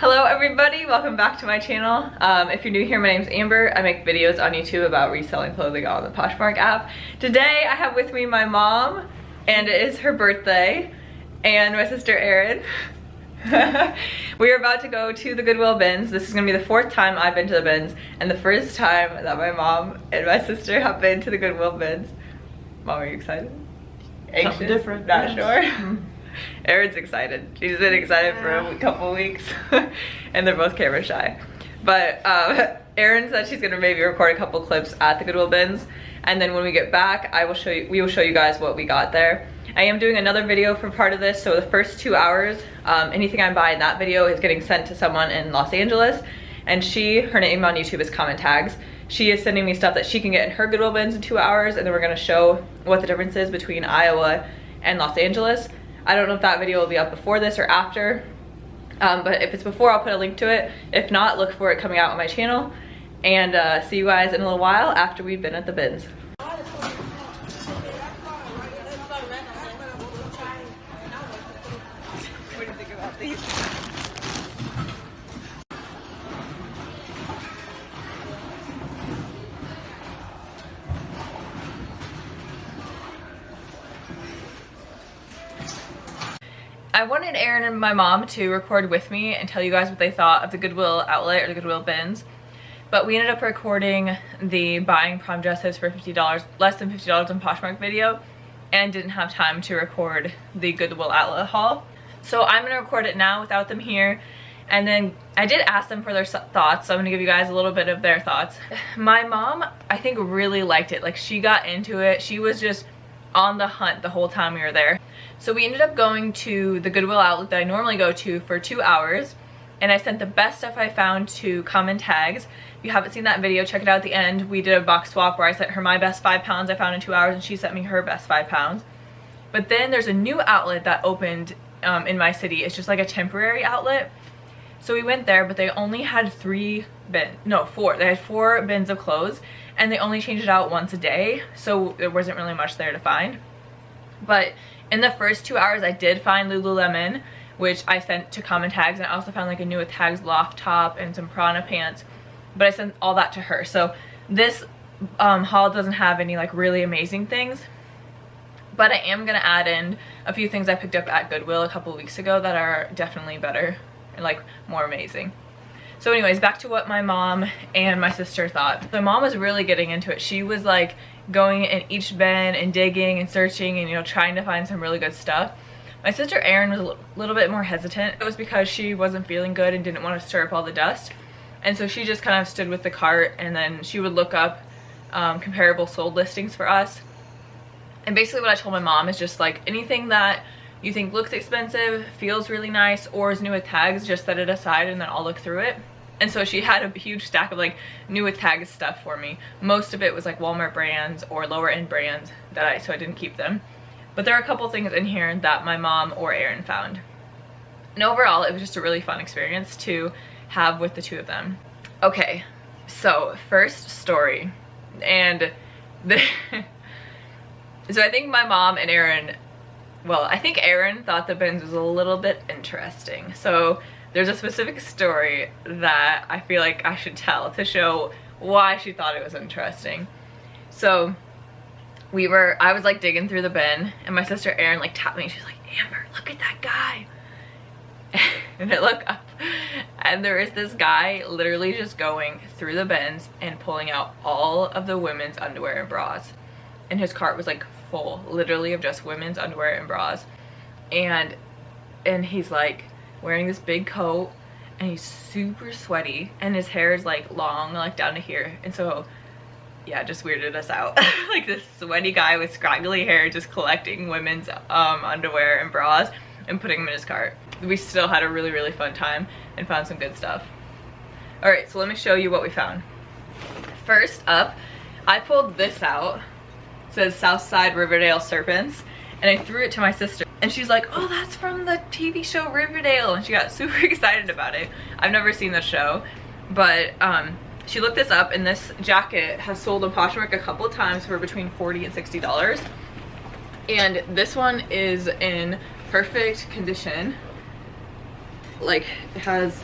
Hello everybody, welcome back to my channel. If you're new here, my name's Amber. I make videos on YouTube about reselling clothing on the Poshmark app. Today I have with me my mom, and it is her birthday, and my sister Erin. We are about to go to the Goodwill bins. This is gonna be the 4th time I've been to the bins, and the first time that my mom and my sister have been to the Goodwill bins. Mom, are you excited? Anxious? Something different. Not sure? Erin's excited. She's been excited for a couple weeks and they're both camera shy. But Erin said she's gonna maybe record a couple clips at the Goodwill bins, and then when we get back, we will show you guys what we got there. I am doing another video for part of this, so the first 2 hours, anything I buy in that video is getting sent to someone in Los Angeles, and her name on YouTube is Comment Tags. She is sending me stuff that she can get in her Goodwill bins in 2 hours, and then we're gonna show what the difference is between Iowa and Los Angeles. I don't know if that video will be up before this or after, but if it's before, I'll put a link to it. If not, look for it coming out on my channel, and see you guys in a little while after we've been at the bins. What do you think about these? I wanted Erin and my mom to record with me and tell you guys what they thought of the Goodwill outlet or the Goodwill bins, but we ended up recording the buying prom dresses for $50, less than $50 on Poshmark video, and didn't have time to record the Goodwill outlet haul. So I'm gonna record it now without them here, and then I did ask them for their thoughts, so I'm gonna give you guys a little bit of their thoughts. My mom, I think, really liked it. Like, she got into it. She was just on the hunt the whole time we were there. So we ended up going to the Goodwill outlet that I normally go to for 2 hours, and I sent the best stuff I found to Comment Tags. If you haven't seen that video, check it out at the end. We did a box swap where I sent her my best 5 pounds I found in 2 hours, and she sent me her best 5 pounds. But then there's a new outlet that opened in my city. It's just like a temporary outlet. So we went there, but they only had 4. They had 4 bins of clothes, and they only changed it out once a day, so there wasn't really much there to find. But in the first 2 hours, I did find Lululemon, which I sent to Comment Tags, and I also found like a new with tags loft top and some Prana pants, but I sent all that to her. So this haul doesn't have any like really amazing things, but I am gonna add in a few things I picked up at Goodwill a couple of weeks ago that are definitely better and like more amazing. So anyways, back to what my mom and my sister thought. My mom was really getting into it. She was like going in each bin and digging and searching and, you know, trying to find some really good stuff. My sister Erin was a little bit more hesitant. It was because she wasn't feeling good and didn't want to stir up all the dust. And so she just kind of stood with the cart, and then she would look up comparable sold listings for us. And basically what I told my mom is just like, anything that you think looks expensive, feels really nice, or is new with tags, just set it aside and then I'll look through it. And so she had a huge stack of like new with tags stuff for me. Most of it was like Walmart brands or lower end brands so I didn't keep them. But there are a couple things in here that my mom or Erin found. And overall, it was just a really fun experience to have with the two of them. Okay, so first story. And so I think my mom and Erin, well, I think Erin thought the bins was a little bit interesting. So there's a specific story that I feel like I should tell to show why she thought it was interesting. So I was like digging through the bin, and my sister Erin like tapped me. She's like, "Amber, look at that guy." And I look up, and there is this guy literally just going through the bins and pulling out all of the women's underwear and bras. And his cart was like full, literally, of just women's underwear and bras. And he's like wearing this big coat, and he's super sweaty, and his hair is like long, like down to here. And so yeah, it just weirded us out. Like this sweaty guy with scraggly hair just collecting women's underwear and bras and putting them in his cart. We still had a really, really fun time and found some good stuff. All right, so let me show you what we found. First up, I pulled this out. It says Southside Riverdale Serpents, and I threw it to my sister, and she's like, "Oh, that's from the TV show Riverdale," and she got super excited about it. I've never seen the show, but she looked this up, and this jacket has sold on Poshmark a couple times for between $40 and $60. And this one is in perfect condition. Like, it has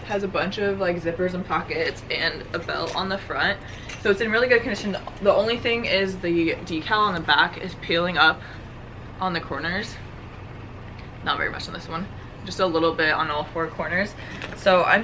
Has a bunch of like zippers and pockets and a belt on the front, so it's in really good condition. The only thing is the decal on the back is peeling up on the corners. Not very much on this one, just a little bit on all 4 corners. So I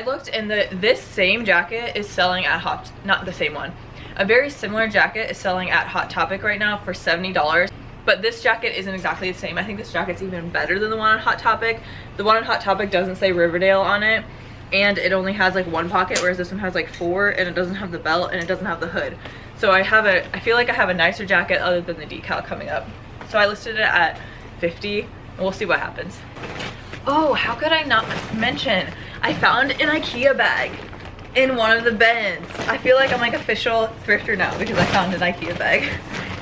looked, and this same jacket is selling at not the same one, a very similar jacket is selling at Hot Topic right now for $70. But this jacket isn't exactly the same. I think this jacket's even better than the one on Hot Topic. The one on Hot Topic doesn't say Riverdale on it, and it only has like 1 pocket, whereas this one has like 4, and it doesn't have the belt, and it doesn't have the hood. So I feel like I have a nicer jacket other than the decal coming up. So I listed it at $50, and we'll see what happens. Oh, how could I not mention, I found an IKEA bag in one of the bins. I feel like I'm like official thrifter now because I found an IKEA bag,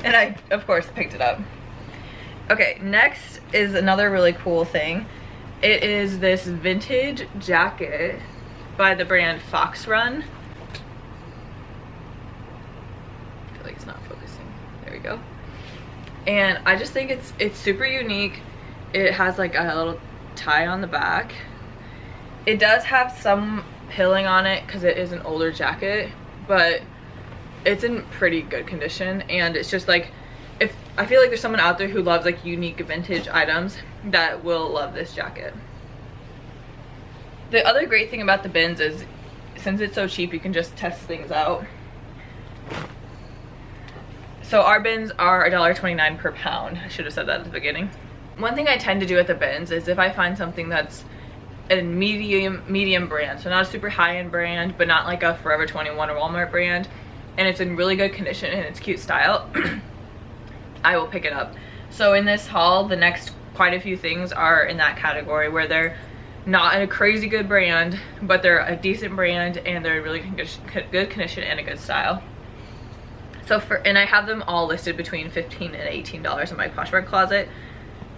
and I of course picked it up. Okay, next is another really cool thing. It is this vintage jacket by the brand Fox Run. I feel like it's not focusing. There we go. And I just think it's super unique. It has like a little tie on the back. It does have some pilling on it because it is an older jacket, but it's in pretty good condition, and it's just like, if I feel like there's someone out there who loves like unique vintage items that will love this jacket. The other great thing about the bins is, since it's so cheap, you can just test things out. So our bins are $1.29 per pound. I should have said that at the beginning. One thing I tend to do at the bins is if I find something that's a medium brand, so not a super high-end brand, but not like a Forever 21 or Walmart brand, and it's in really good condition and it's cute style, I will pick it up. So in this haul, the next quite a few things are in that category where they're not a crazy good brand, but they're a decent brand and they're in really good condition and a good style. So and I have them all listed between $15 and $18 in my Poshmark closet.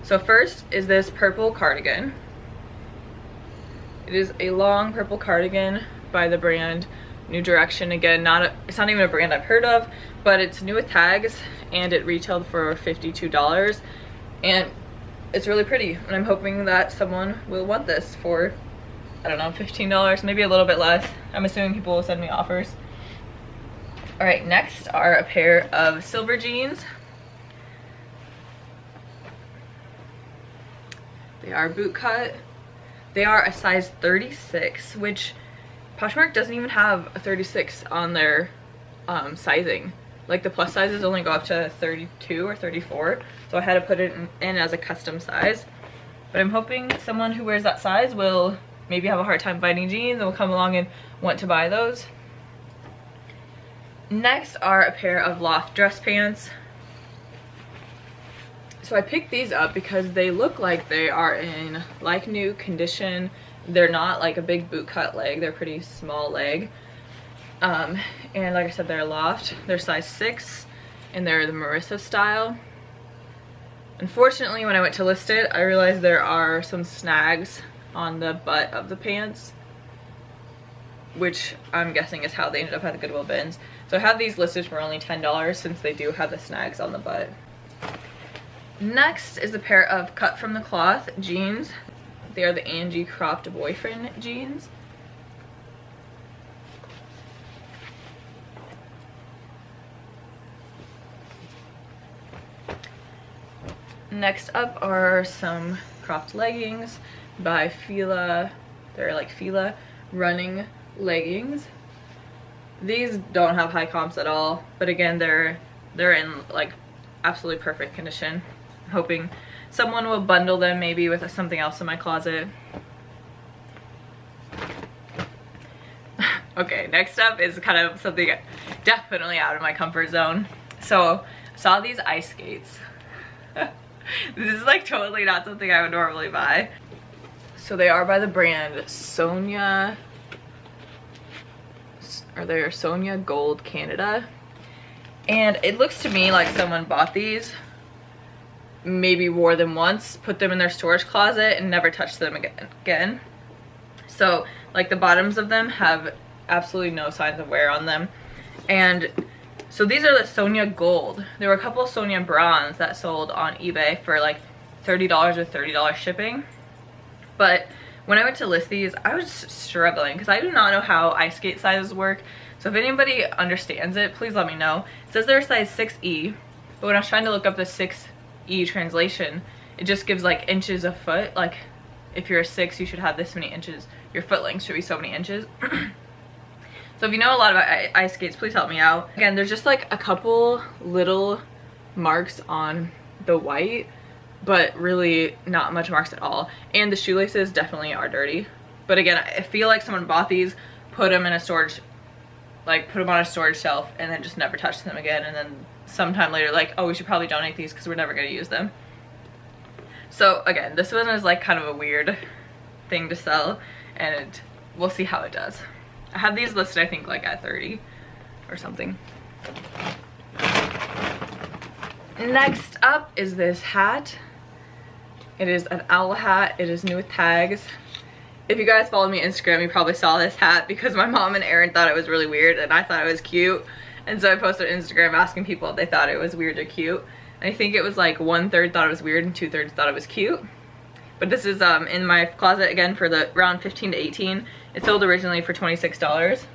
So first is this purple cardigan. It is a long purple cardigan by the brand New Direction. Again, it's not even a brand I've heard of, but it's new with tags, and it retailed for $52, and it's really pretty, and I'm hoping that someone will want this for, I don't know, $15, maybe a little bit less. I'm assuming people will send me offers. All right, next are a pair of silver jeans. They are boot cut. They are a size 36, which Poshmark doesn't even have a 36 on their sizing. Like the plus sizes only go up to 32 or 34, so I had to put it in as a custom size. But I'm hoping someone who wears that size will maybe have a hard time finding jeans and will come along and want to buy those. Next are a pair of loft dress pants. So I picked these up because they look like they are in like new condition. They're not like a big boot cut leg, they're pretty small leg. And like I said, they're loft. They're size 6 and they're the Marissa style. Unfortunately, when I went to list it, I realized there are some snags on the butt of the pants, which I'm guessing is how they ended up at the Goodwill bins. So I have these listed for only $10 since they do have the snags on the butt. Next is a pair of cut from the cloth jeans. They are the Angie cropped boyfriend jeans. Next up are some cropped leggings by Fila. They're like Fila running leggings. These don't have high comps at all, but again, they're in like absolutely perfect condition. I'm hoping someone will bundle them maybe with something else in my closet. Okay, next up is kind of something definitely out of my comfort zone. So I saw these ice skates. This is like totally not something I would normally buy. So they are by the brand Sonia, or they're Sonia Gold Canada. And it looks to me like someone bought these, maybe wore them once, put them in their storage closet and never touched them again. So like the bottoms of them have absolutely no signs of wear on them. And so these are the Sonia Gold. There were a couple of Sonia Bronze that sold on eBay for like $30 with $30 shipping. But When I went to list these, I was struggling because I do not know how ice skate sizes work. So if anybody understands it, please let me know. It says they're a size 6E, but when I was trying to look up the 6E translation, it just gives like inches a foot. Like if you're a 6, you should have this many inches. Your foot length should be so many inches. So if you know a lot about ice skates, please help me out. Again, there's just like a couple little marks on the white, but really not much marks at all. And the shoelaces definitely are dirty. But again, I feel like someone bought these, put them in a storage, like put them on a storage shelf and then just never touched them again. And then sometime later, like, oh, we should probably donate these because we're never gonna use them. So again, this one is like kind of a weird thing to sell, and we'll see how it does. I have these listed, I think, like at 30 or something. Next up is this hat. It is an owl hat. It is new with tags. If you guys followed me on Instagram, you probably saw this hat because my mom and Aaron thought it was really weird and I thought it was cute. And so I posted on Instagram asking people if they thought it was weird or cute. And I think it was like 1/3 thought it was weird and 2/3 thought it was cute. But this is in my closet again for the around 15 to 18. It sold originally for $26.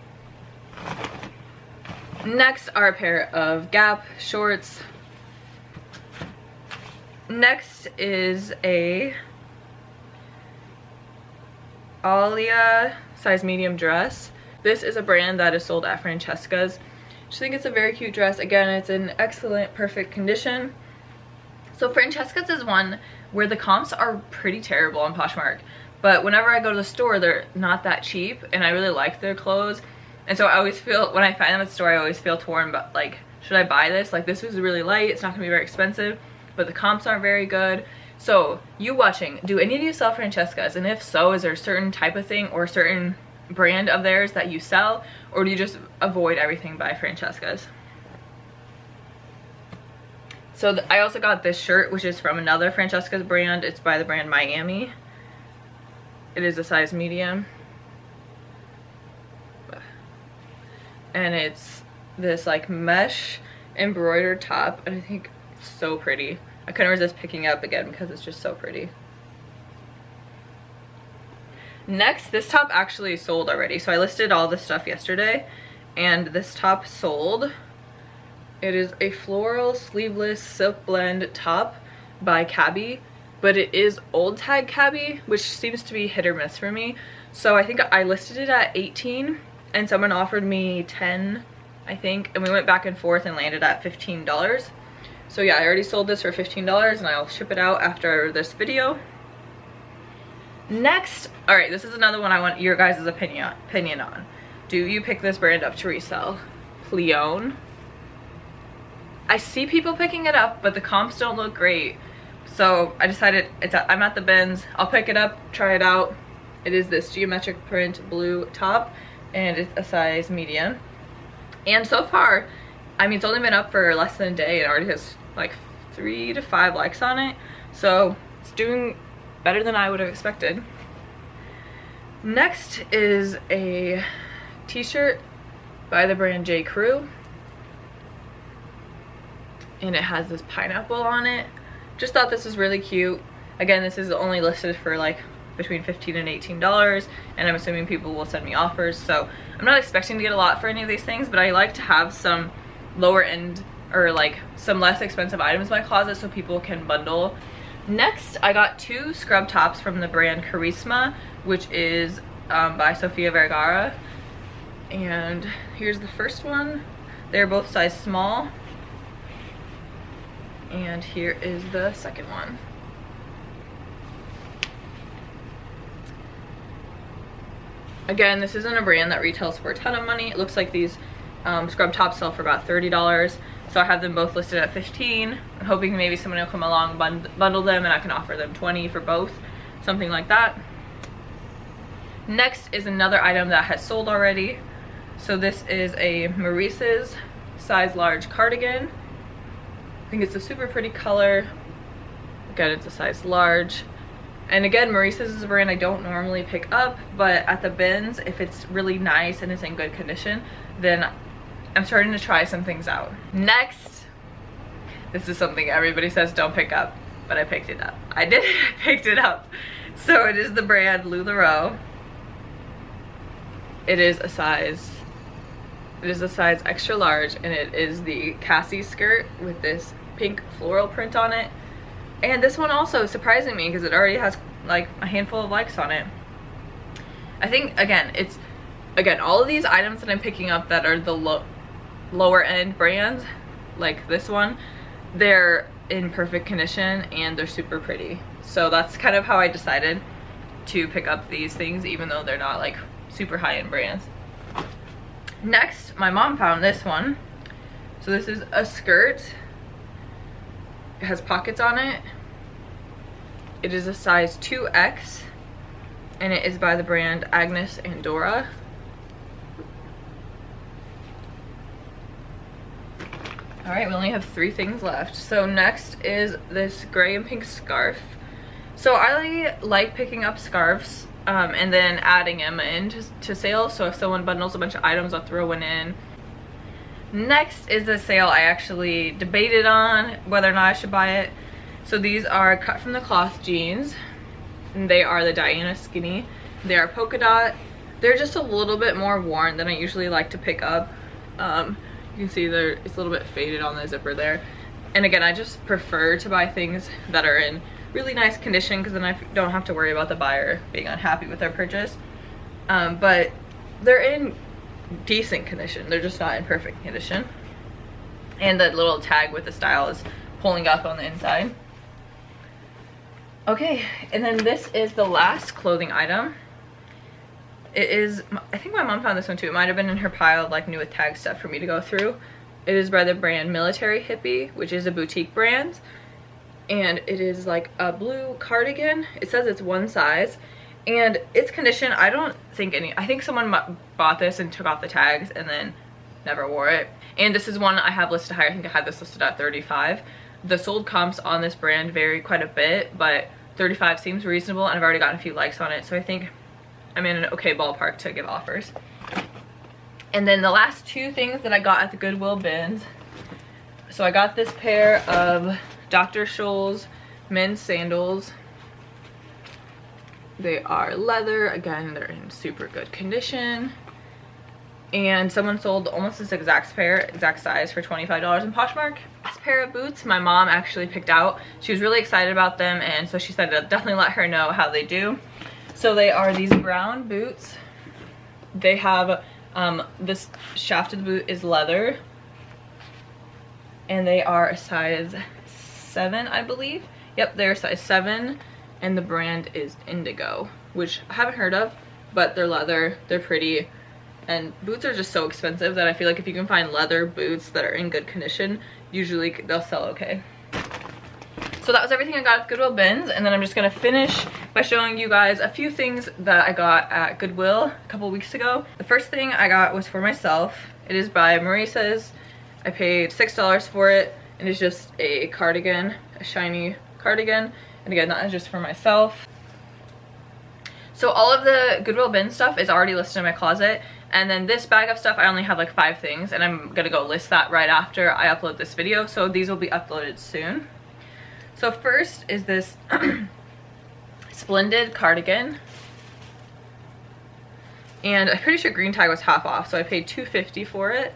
Next are a pair of Gap shorts. Next is a Alia size medium dress. This is a brand that is sold at Francesca's. I just think it's a very cute dress. Again, it's in excellent, perfect condition. So Francesca's is one where the comps are pretty terrible on Poshmark, but whenever I go to the store, they're not that cheap, and I really like their clothes. And so I always feel, when I find them at the store, I always feel torn, but like, should I buy this? Like, this is really light, it's not gonna be very expensive, but the comps aren't very good. So you watching, do any of you sell Francesca's? And if so, is there a certain type of thing or a certain brand of theirs that you sell, or do you just avoid everything by Francesca's? So I also got this shirt, which is from another Francesca's brand. It's by the brand Miami. It is a size medium. And it's this like mesh embroidered top, and I think it's so pretty. I couldn't resist picking it up again because it's just so pretty. Next, this top actually sold already. So I listed all this stuff yesterday, and this top sold. It is a floral sleeveless silk blend top by Cabby, but it is old tag Cabby, which seems to be hit or miss for me. So I think I listed it at 18 and someone offered me 10, I think, and we went back and forth and landed at $15. So yeah, I already sold this for $15 and I'll ship it out after this video. Next, all right, this is another one I want your guys' opinion on. Do you pick this brand up to resell? Cleone. I see people picking it up, but the comps don't look great. So I decided I'm at the bins. I'll pick it up, try it out. It is this geometric print blue top, and it's a size medium. And so far, I mean, it's only been up for less than a day. It already has like 3 to 5 likes on it. So it's doing better than I would have expected. Next is a t-shirt by the brand J. Crew. And it has this pineapple on it. Just thought this was really cute. Again, this is only listed for like between $15 and $18, and I'm assuming people will send me offers, so I'm not expecting to get a lot for any of these things, but I like to have some lower end or like some less expensive items in my closet so people can bundle. Next, I got 2 scrub tops from the brand Charisma, which is by Sofia Vergara, and here's the first one. They're both size small. And here is the second one. Again, this isn't a brand that retails for a ton of money. It looks like these scrub tops sell for about $30. So I have them both listed at $15. I'm hoping maybe someone will come along, bundle them, and I can offer them $20 for both. Something like that. Next is another item that has sold already. So this is a Maurice's size large cardigan. I think it's a super pretty color. Again, it's a size large. And again, Maurice's is a brand I don't normally pick up, but at the bins, if it's really nice and it's in good condition, then I'm starting to try some things out. Next, this is something everybody says don't pick up, but I picked it up. I did, I picked it up. So it is the brand LuLaRoe. It is a size extra large, and it is the Cassie skirt with this pink floral print on it. And this one also surprising me because it already has like a handful of likes on it. I think again, all of these items that I'm picking up that are the lower end brands, like this one, they're in perfect condition and they're super pretty. So that's kind of how I decided to pick up these things, even though they're not like super high-end brands. Next, my mom found this one. So this is a skirt. It has pockets on it. It is a size 2X, and it is by the brand Agnes and Dora. All right, we only have 3 things left. So next is this gray and pink scarf. So I like picking up scarves and then adding them into sales. So if someone bundles a bunch of items, I'll throw one in. Next is the sale I actually debated on whether or not I should buy it. So these are cut from the cloth jeans, and they are the Diana skinny. They are polka dot. They're just a little bit more worn than I usually like to pick up. You can see it's a little bit faded on the zipper there. And again, I just prefer to buy things that are in really nice condition, because then I don't have to worry about the buyer being unhappy with their purchase. But they're in decent condition. They're just not in perfect condition. And the little tag with the style is pulling up on the inside. Okay, and then this is the last clothing item. It is, I think my mom found this one too. It might have been in her pile of like new with tag stuff for me to go through. It is by the brand Military Hippie, which is a boutique brand. And it is like a blue cardigan. It says it's one size. And its condition, I think someone bought this and took off the tags and then never wore it. And this is one I have listed higher. I think I had this listed at 35. The sold comps on this brand vary quite a bit, but 35 seems reasonable, and I've already gotten a few likes on it, so I think I'm in an okay ballpark to give offers. And then the last 2 things that I got at the Goodwill bins. So I got this pair of Dr. Scholl's men's sandals. They are leather. Again, they're in super good condition. And someone sold almost this exact size for $25 in Poshmark. This pair of boots my mom actually picked out. She was really excited about them, and so she said to definitely let her know how they do. So they are these brown boots. They have this shaft of the boot is leather, and they are a size 7, I believe. Yep, they're a size 7, and the brand is Indigo, which I haven't heard of, but they're leather, they're pretty. And boots are just so expensive that I feel like if you can find leather boots that are in good condition, usually they'll sell okay. So that was everything I got at Goodwill bins, and then I'm just gonna finish by showing you guys a few things that I got at Goodwill a couple weeks ago. The first thing I got was for myself. It is by Resells. I paid $6 for it, and it's just a cardigan, a shiny cardigan. And again, that is just for myself. So all of the Goodwill bin stuff is already listed in my closet. And then this bag of stuff, I only have like 5 things, and I'm gonna go list that right after I upload this video. So these will be uploaded soon. So first is this Splendid cardigan. And I'm pretty sure green tag was half off, so I paid $2.50 for it.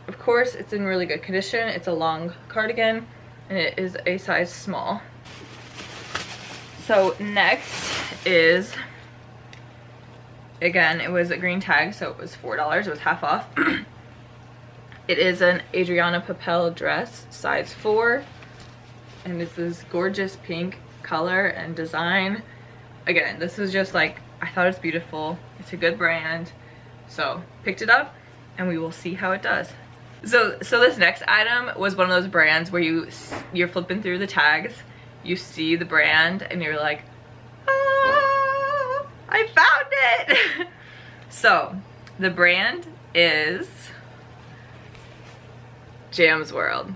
Of course, it's in really good condition. It's a long cardigan, and it is a size small. So next is, again, it was a green tag, so it was $4. It was half off. It is an Adriana Papel dress, size 4. And it's this gorgeous pink color and design. Again, this is just like, I thought it's beautiful. It's a good brand. So picked it up, and we will see how it does. So this next item was one of those brands where you're flipping through the tags, you see the brand, and you're like, ah, I found it. So the brand is Jam's World.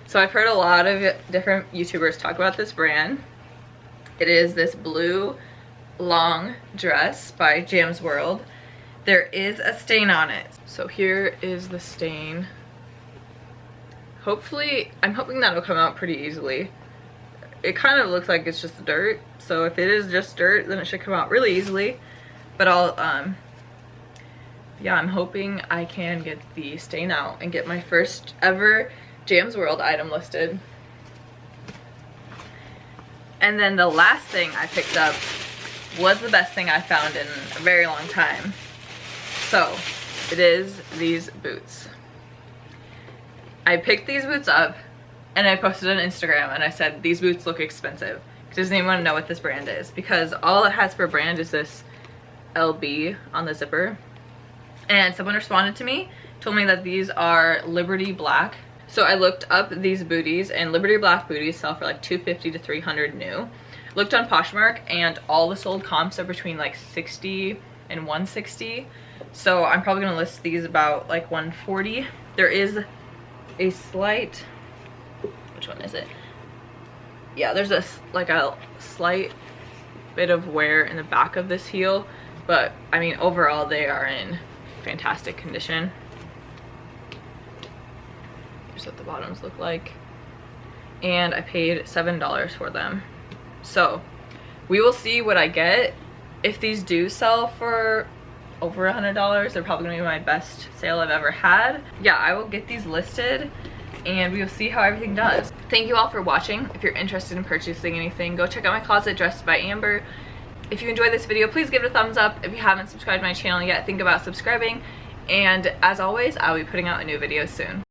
So I've heard a lot of different YouTubers talk about this brand. It is this blue long dress by Jam's World. There is a stain on it. So here is the stain. Hopefully, I'm hoping that'll come out pretty easily. it kind of looks like it's just dirt. So if it is just dirt, then it should come out really easily. But I'll, yeah, I'm hoping I can get the stain out and get my first ever Jam's World item listed. And then the last thing I picked up was the best thing I found in a very long time. So it is these boots. I picked these boots up and I posted on Instagram and I said, these boots look expensive. Does anyone know what this brand is? Because all it has for brand is this LB on the zipper. And someone responded to me, told me that these are Liberty Black. So I looked up these booties, and Liberty Black booties sell for like $250 to $300 new. Looked on Poshmark and all the sold comps are between like $60 and $160. So I'm probably gonna list these about like $140. There is a slight, which one is it? Yeah, there's a slight bit of wear in the back of this heel, but I mean overall they are in fantastic condition. Here's what the bottoms look like, and I paid $7 for them. So we will see what I get. If these do sell for over $100, they're probably gonna be my best sale I've ever had. Yeah, I will get these listed and we will see how everything does. Thank you all for watching. If you're interested in purchasing anything, go check out my closet, Dressed by Amber. If you enjoyed this video, please give it a thumbs up. If you haven't subscribed to my channel yet, think about subscribing. And as always, I'll be putting out a new video soon.